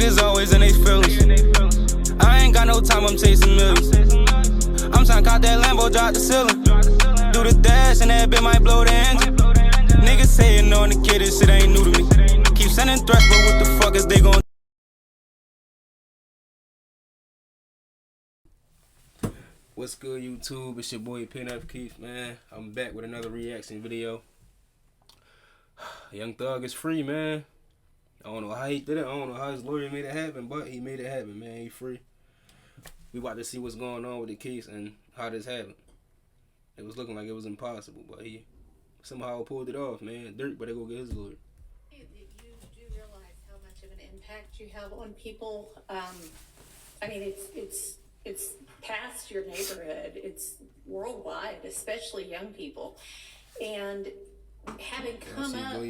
Niggas always in they feelings. I ain't got no time, I'm chasing millions. I'm tryna cop that Lambo, drop the ceiling. Do the dash and that bit might blow the engine. Niggas saying on the kid, this shit ain't new to me. Keep sending threats, but what the fuck is they gon' What's good, YouTube? It's your boy P.F. Keith, man. I'm back with another reaction video. Young Thug is free, man. I don't know how he did it. I don't know how his lawyer made it happen, but he made it happen, man. He free. We about to see what's going on with the case and how this happened. It was looking like it was impossible, but he somehow pulled it off, man. Dirt, but they go get his lawyer. You do realize how much of an impact you have on people. I mean, it's past your neighborhood. It's worldwide, especially young people. And having come up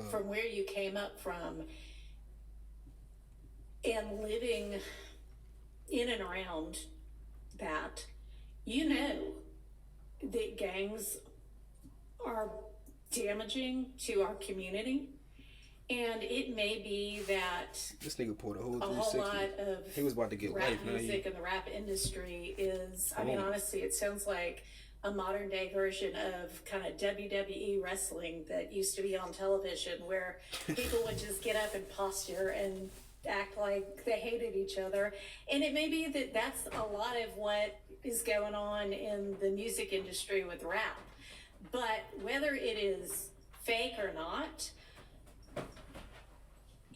from where you came up from and living in and around that, you know that gangs are damaging to our community. And it may be that this nigga pulled a whole lot of he was about to get rap life, music and the rap industry is, I mean, honestly, it sounds like a modern day version of kind of WWE wrestling that used to be on television, where people would just get up and posture and act like they hated each other. And it may be that that's a lot of what is going on in the music industry with rap. But whether it is fake or not,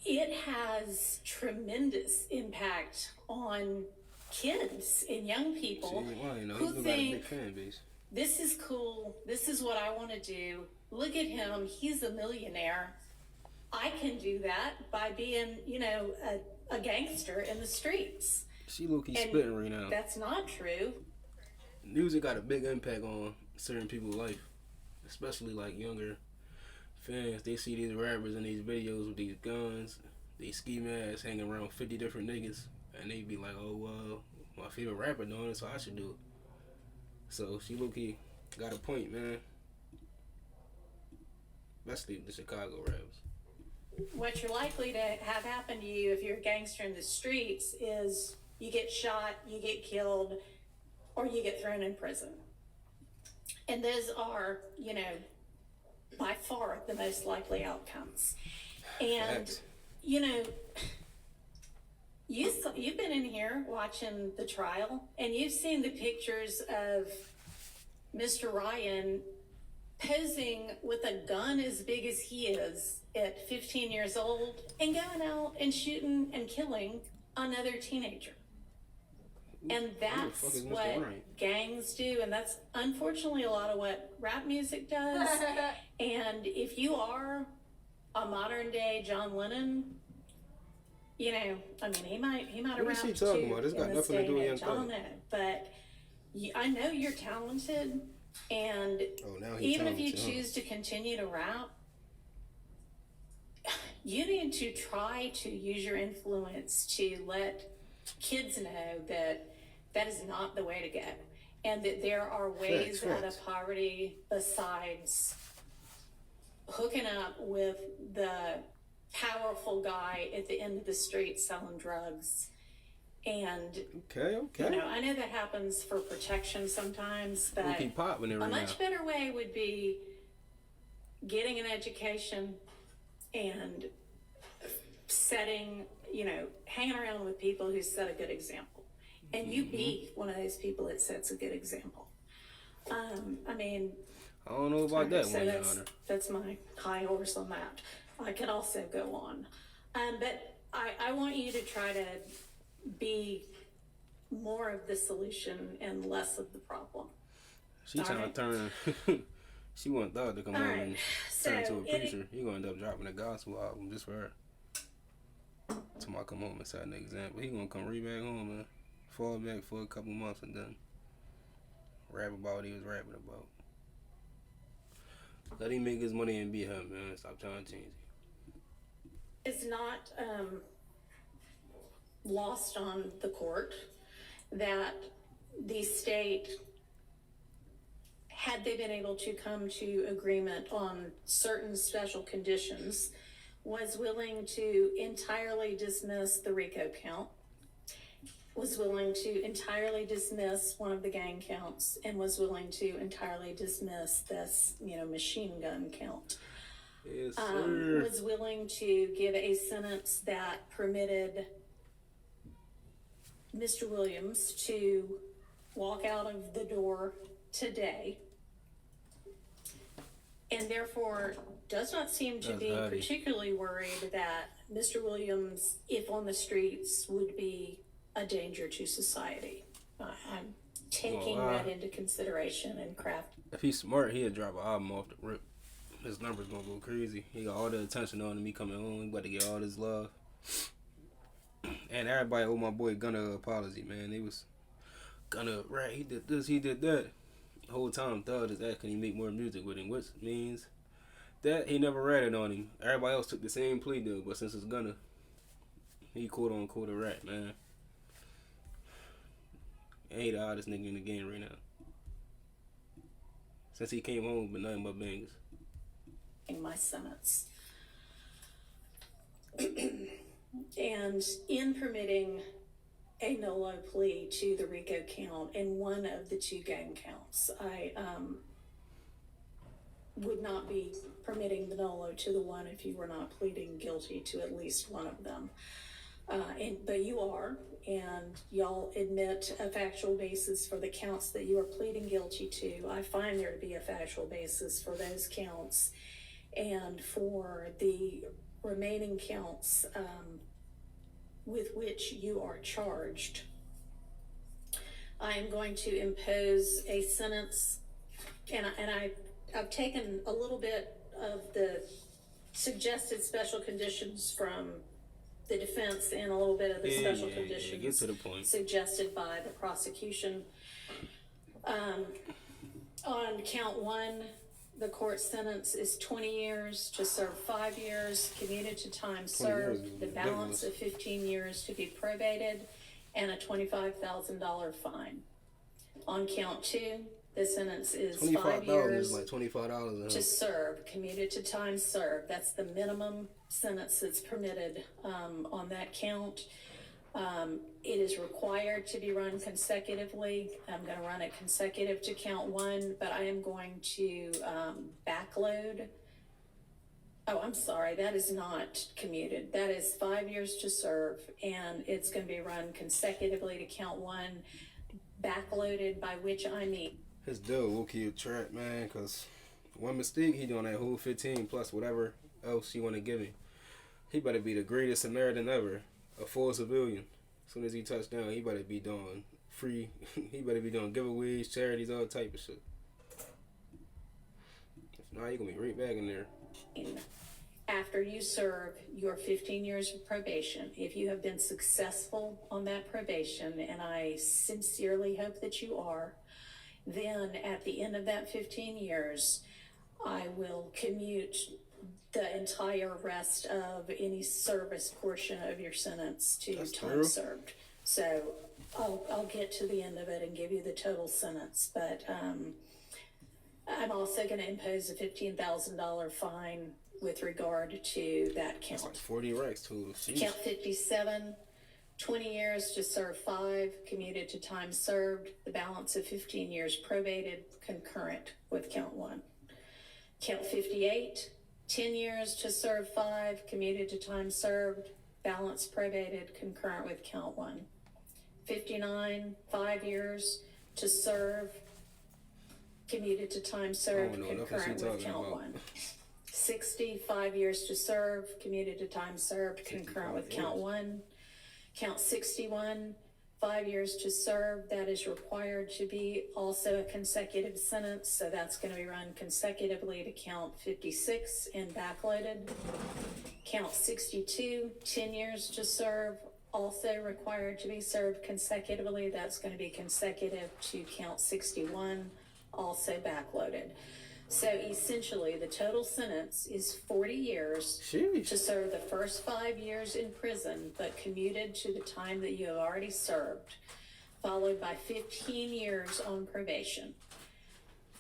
it has tremendous impact on kids and young people who think, this is cool, this is what I want to do. Look at him, he's a millionaire. I can do that by being, you know, a gangster in the streets. She low-key spitting right now. That's not true. Music got a big impact on certain people's life, especially like younger fans. They see these rappers in these videos with these guns, these ski masks, hanging around 50 different niggas, and they be like, oh, well, my favorite rapper doing it, so I should do it. So she low-key got a point, man. Especially the Chicago rappers. What you're likely to have happen to you if you're a gangster in the streets is you get shot, you get killed, or you get thrown in prison. And those are, you know, by far the most likely outcomes. And, you know, you've been in here watching the trial, and you've seen the pictures of Mr. Ryan posing with a gun as big as he is at 15 years old and going out and shooting and killing another teenager. And that's what gangs do, and that's unfortunately a lot of what rap music does. And if you are a modern day John Lennon, you know, I mean, he might have rapped too. What is he talking about? This got nothing to do with Young Thug. I don't know, but I know you're talented, and even if you choose to continue to rap, you need to try to use your influence to let kids know that that is not the way to go, and that there are ways out of poverty besides hooking up with the powerful guy at the end of the street selling drugs. And you know, I know that happens for protection sometimes, but a much better way would be getting an education and setting, you know, hanging around with people who set a good example. And you be one of those people that sets a good example. I mean, I don't know about that one, Your Honor. That's my high horse on that. I could also go on. But I want you to try to be more of the solution and less of the problem. She trying to turn, she want Thug to come on and turn into a preacher. He gonna end up dropping a gospel album just for her. Tomorrow come home and set an example. He gonna come right back home and fall back for a couple months and then rap about what he was rapping about. Let him make his money and be him, man. Stop trying to change it. It's not lost on the court that the state, had they been able to come to agreement on certain special conditions, was willing to entirely dismiss the RICO count, was willing to entirely dismiss one of the gang counts, and was willing to entirely dismiss this, machine gun count. Yes, sir. Was willing to give a sentence that permitted Mr. Williams to walk out of the door today, and therefore does not seem to be particularly worried that Mr. Williams, if on the streets, would be a danger to society. I'm taking that into consideration and craft. If he's smart, he'll drop an album off the rip. His numbers gonna go crazy. He got all the attention on him. He coming home. He about to get all this love. And everybody owe my boy Gunna an apology, man. They was Gunna, right? He did this, he did that. The whole time, Thug is asking he make more music with him, which means that he never ratted on him. Everybody else took the same plea deal, but since it's Gunna, he quote unquote a rat, man. And he the hottest nigga in the game right now. Since he came home, but nothing but bangers. In my sentence. And in permitting a no-low plea to the RICO count and one of the two gang counts, I would not be permitting the no-low to the one if you were not pleading guilty to at least one of them. But you are, and y'all admit a factual basis for the counts that you are pleading guilty to. I find there to be a factual basis for those counts, and for the remaining counts with which you are charged. I am going to impose a sentence, and I've taken a little bit of the suggested special conditions from the defense and a little bit of the special conditions get to the point. Suggested by the prosecution. On count one, the court sentence is 20 years to serve 5 years, commuted to time served, the balance of 15 years to be probated, and a $25,000 fine. On count two, the sentence is 5 years like $25 to serve, commuted to time served. That's the minimum sentence that's permitted on that count. It is required to be run consecutively. I'm going to run it consecutive to count one, but I am going to backload. Oh, I'm sorry, that is not commuted. That is 5 years to serve, and it's going to be run consecutively to count one, backloaded, by which I mean. His deal low-key a trap, man, because one mistake, he doing that whole 15 plus whatever else you want to give him. He better be the greatest Samaritan ever, a full civilian. As soon as he touched down, he better be doing free, he better be doing giveaways, charities, all type of shit. If not, he gonna be right back in there. After you serve your 15 years of probation, if you have been successful on that probation, and I sincerely hope that you are, then at the end of that 15 years, I will commute the entire rest of any service portion of your sentence to time served. So I'll get to the end of it and give you the total sentence, but I'm also going to impose a $15,000 fine with regard to that count. That's like 40 racks total. Count 57, 20 years to serve 5, commuted to time served, the balance of 15 years probated, concurrent with count 1. Count 58, 10 years to serve 5, commuted to time served, balance probated, concurrent with count 1. 59, 5 years to serve, commuted to time served, concurrent with count 1. 60, 5 years to serve, commuted to time served, concurrent with count 1. Count 61, 5 years to serve, that is required to be also a consecutive sentence, so that's going to be run consecutively to count 56 and backloaded. Count 62, 10 years to serve, also required to be served consecutively, that's going to be consecutive to count 61, also backloaded. So essentially, the total sentence is 40 years to serve the first 5 years in prison, but commuted to the time that you have already served, followed by 15 years on probation,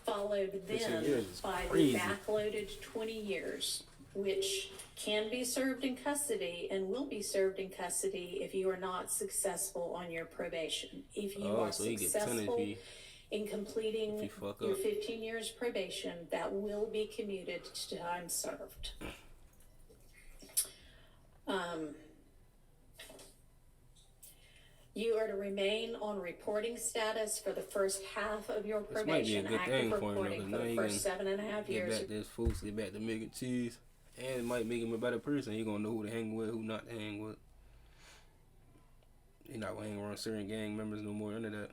followed then by the backloaded 20 years, which can be served in custody and will be served in custody if you are not successful on your probation. If you are so you get 10 successful if in completing you fuck your up. 15 years probation, that will be commuted to time served. You are to remain on reporting status for the first half of your This might be a probation, good thing active for him, reporting though, for the now first 7.5 Get years. back to his folks, get back to making cheese, and it might make him a better person. He gonna know who to hang with, who not to hang with. He not gonna hang around certain gang members no more, under that.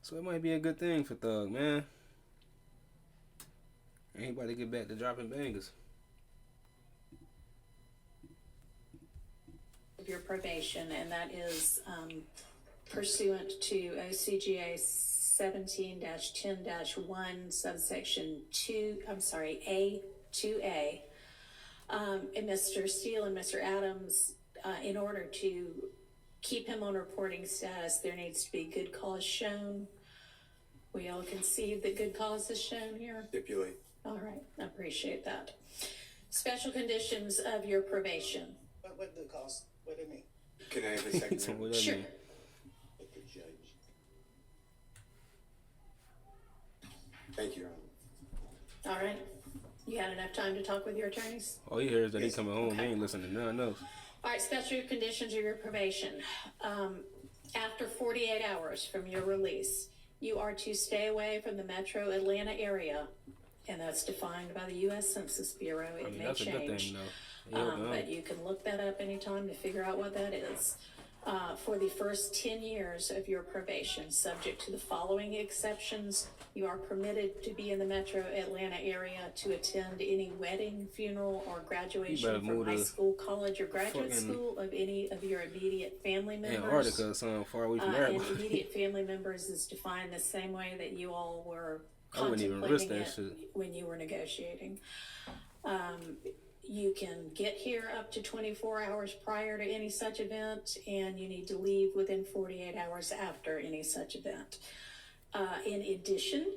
So it might be a good thing for Thug, man. Anybody get back to dropping bangers. Your probation, and that is pursuant to OCGA 17-10-1 subsection 2A. And Mr. Steele and Mr. Adams, in order to keep him on reporting status, there needs to be good cause shown. We all concede that good cause is shown here. Stipulate. All right, I appreciate that. Special conditions of your probation. What good cause? What do you mean? Can I have a second? What that Sure. mean? With the judge. Thank you, Your Honor. All right. You had enough time to talk with your attorneys? All you hear is that he Yes. coming home. Okay. He ain't listening to nothing else. All right, special conditions of your probation. After 48 hours from your release, you are to stay away from the metro Atlanta area, and that's defined by the U.S. Census Bureau. It I mean, may that's a good change. thing, though. Yeah, But you can look that up anytime to figure out what that is. For the first 10 years of your probation, subject to the following exceptions, you are permitted to be in the metro Atlanta area to attend any wedding, funeral, or graduation from move high to school, college, or graduate fucking school of any of your immediate family members. Antarctica or something far away from And everybody. immediate family members is defined the same way that you all were I wouldn't even risk contemplating that it shit. when you were negotiating. You can get here up to 24 hours prior to any such event, and you need to leave within 48 hours after any such event. In addition,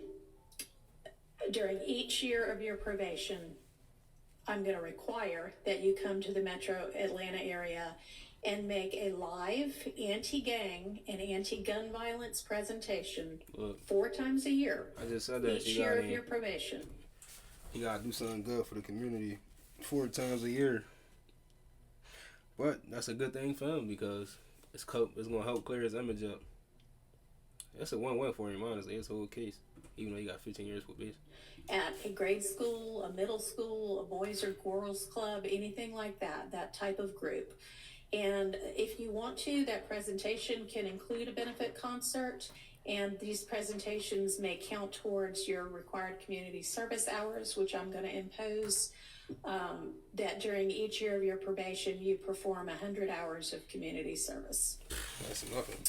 during each year of your probation, I'm going to require that you come to the metro Atlanta area and make a live anti-gang and anti-gun violence presentation Look, 4 times a year, I just said that. each You year gotta, of your probation. you gotta do something good for the community 4 times a year. But that's a good thing for him because it's gonna help clear his image up. That's a win-win for him, honestly. His whole case, even though he got 15 years for base. At a grade school, a middle school, a boys or girls club, anything like that, that type of group. And if you want to, that presentation can include a benefit concert, and these presentations may count towards your required community service hours, which I'm going to impose. That during each year of your probation, you perform 100 hours of community service. That's nothing.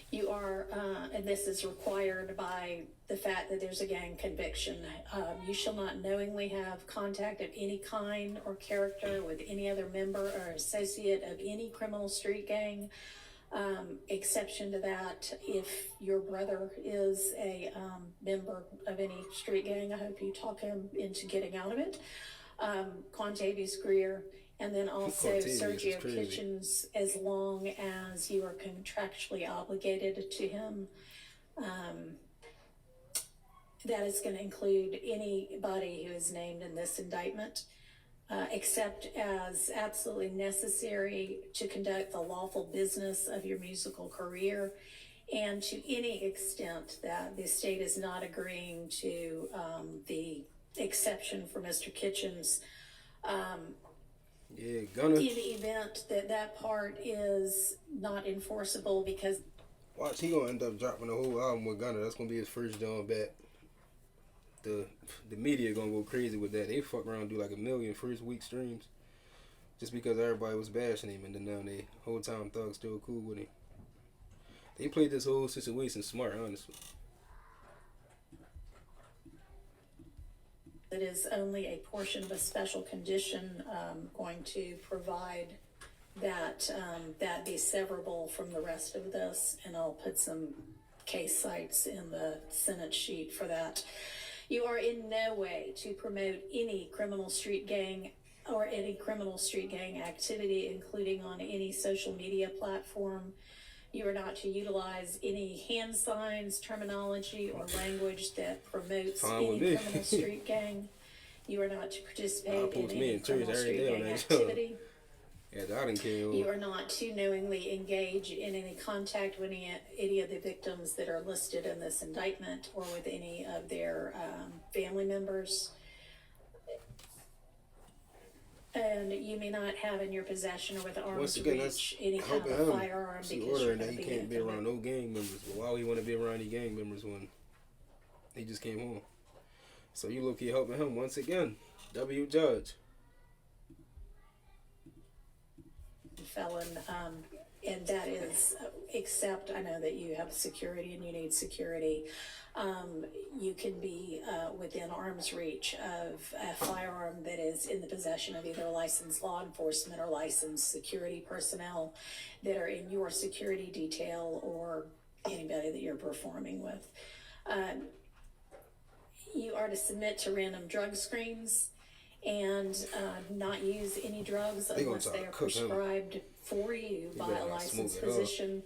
You are, and this is required by the fact that there's a gang conviction. You shall not knowingly have contact of any kind or character with any other member or associate of any criminal street gang. Exception to that, if your brother is a member of any street gang, I hope you talk him into getting out of it. Quantavious Greer, and then also Quantavious is Sergio crazy. Kitchens, as long as you are contractually obligated to him. That is going to include anybody who is named in this indictment, except as absolutely necessary to conduct the lawful business of your musical career, and to any extent that the state is not agreeing to the exception for Mr. Kitchens. Yeah, Gunner. In the event that that part is not enforceable because Watch, he gonna end up dropping the whole album with Gunner. That's gonna be his first joint back. The media gonna go crazy with that. They fuck around and do like 1 million first week streams just because everybody was bashing him, and then now they whole time Thug still cool with him. They played this whole situation smart, honestly. it is only a portion of a special condition going to provide that that be severable from the rest of this, and I'll put some case sites in the Senate sheet for that. You are in no way to promote any criminal street gang or any criminal street gang activity, including on any social media platform. You are not to utilize any hand signs, terminology, or language that promotes any criminal street gang. You are not to participate in any criminal street gang activity. You are not to knowingly engage in any contact with any of the victims that are listed in this indictment or with any of their family members. And you may not have in your possession or with arm's reach any kind of a firearm because you're that he can't be around no gang members. Well, why would he want to be around any gang members when he just came home? So you look, you're helping him once again. W. Judge. Felon, and that is, except I know that you have security and you need security. You can be within arm's reach of a firearm that is in the possession of either licensed law enforcement or licensed security personnel that are in your security detail or anybody that you're performing with. You are to submit to random drug screens and not use any drugs unless they are prescribed for you by a licensed physician.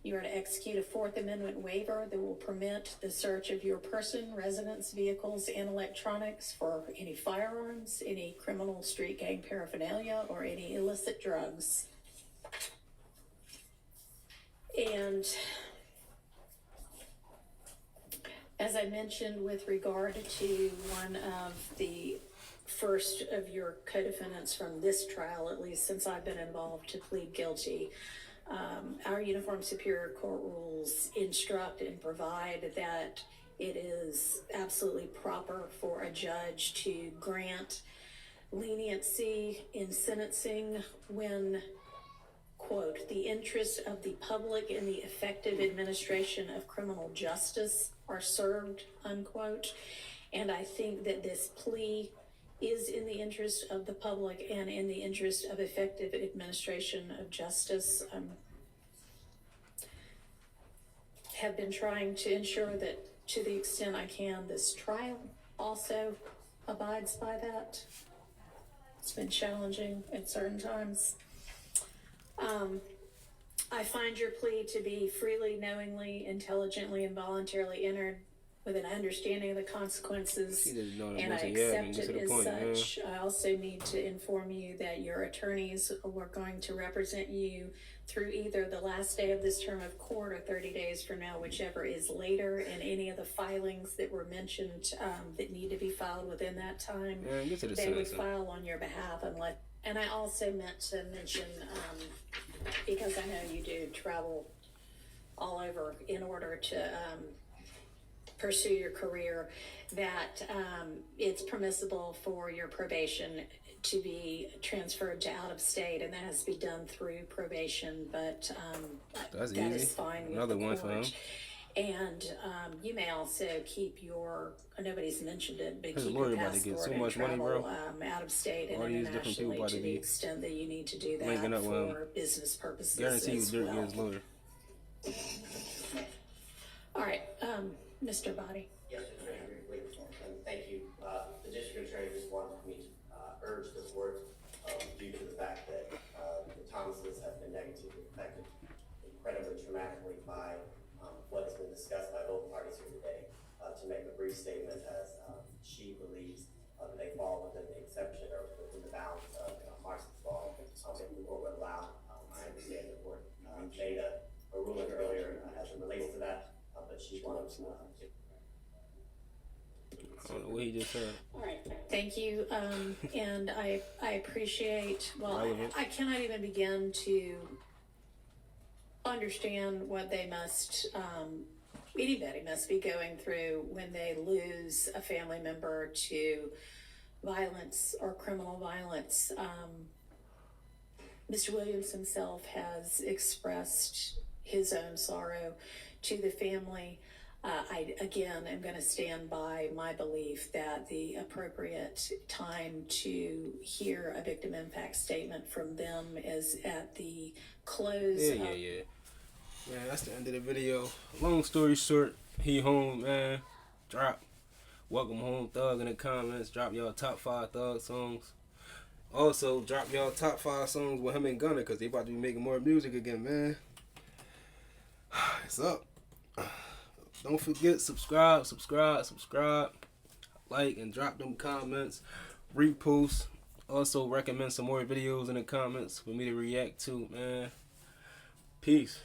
You are to execute a Fourth Amendment waiver that will permit the search of your person, residence, vehicles, and electronics for any firearms, any criminal street gang paraphernalia, or any illicit drugs. And as I mentioned with regard to one of the first of your co-defendants from this trial, at least since I've been involved, to plead guilty, our Uniform Superior Court rules instruct and provide that it is absolutely proper for a judge to grant leniency in sentencing when, quote, the interests of the public and the effective administration of criminal justice are served, unquote. And I think that this plea is in the interest of the public and in the interest of effective administration of justice. Have been trying to ensure that, to the extent I can, this trial also abides by that. It's been challenging at certain times. I find your plea to be freely, knowingly, intelligently, and voluntarily entered with an understanding of the consequences, and I accept it as such. I also need to inform you that your attorneys were going to represent you through either the last day of this term of court or 30 days from now, whichever is later, and any of the filings that were mentioned that need to be filed within that time, they would file on your behalf. And I also meant to mention, because I know you do travel all over in order to pursue your career, that it's permissible for your probation to be transferred to out of state, and that has to be done through probation, but that is fine with the court. And you may also keep your, nobody's mentioned it, but keep your passport and travel out of state and internationally to the extent that you need to do that for business purposes as well. All right, Mr. Body. Yes, very briefly, and thank you. The district attorney just wanted me to urge the court, due to the fact that the Thomases have been negatively affected incredibly traumatically by what has been discussed by both parties here today, to make a brief statement as she believes that they fall within the exception or within the bounds of Marxist law. If the court would allow, I understand the court made a ruling earlier as it relates to that, but she wanted to I don't know what he just said. All right, thank you, and I appreciate, I cannot even begin to understand what they must, anybody must be going through when they lose a family member to violence or criminal violence. Mr. Williams himself has expressed his own sorrow to the family. I, again, am going to stand by my belief that the appropriate time to hear a victim impact statement from them is at the close of... Yeah, that's the end of the video. Long story short, he home, man. Drop Welcome Home Thug in the comments. Drop y'all top 5 Thug songs. Also, drop y'all top 5 songs with him and Gunna, because they about to be making more music again, man. It's up. Don't forget, subscribe. Like and drop them comments. Repost. Also, recommend some more videos in the comments for me to react to, man. Peace.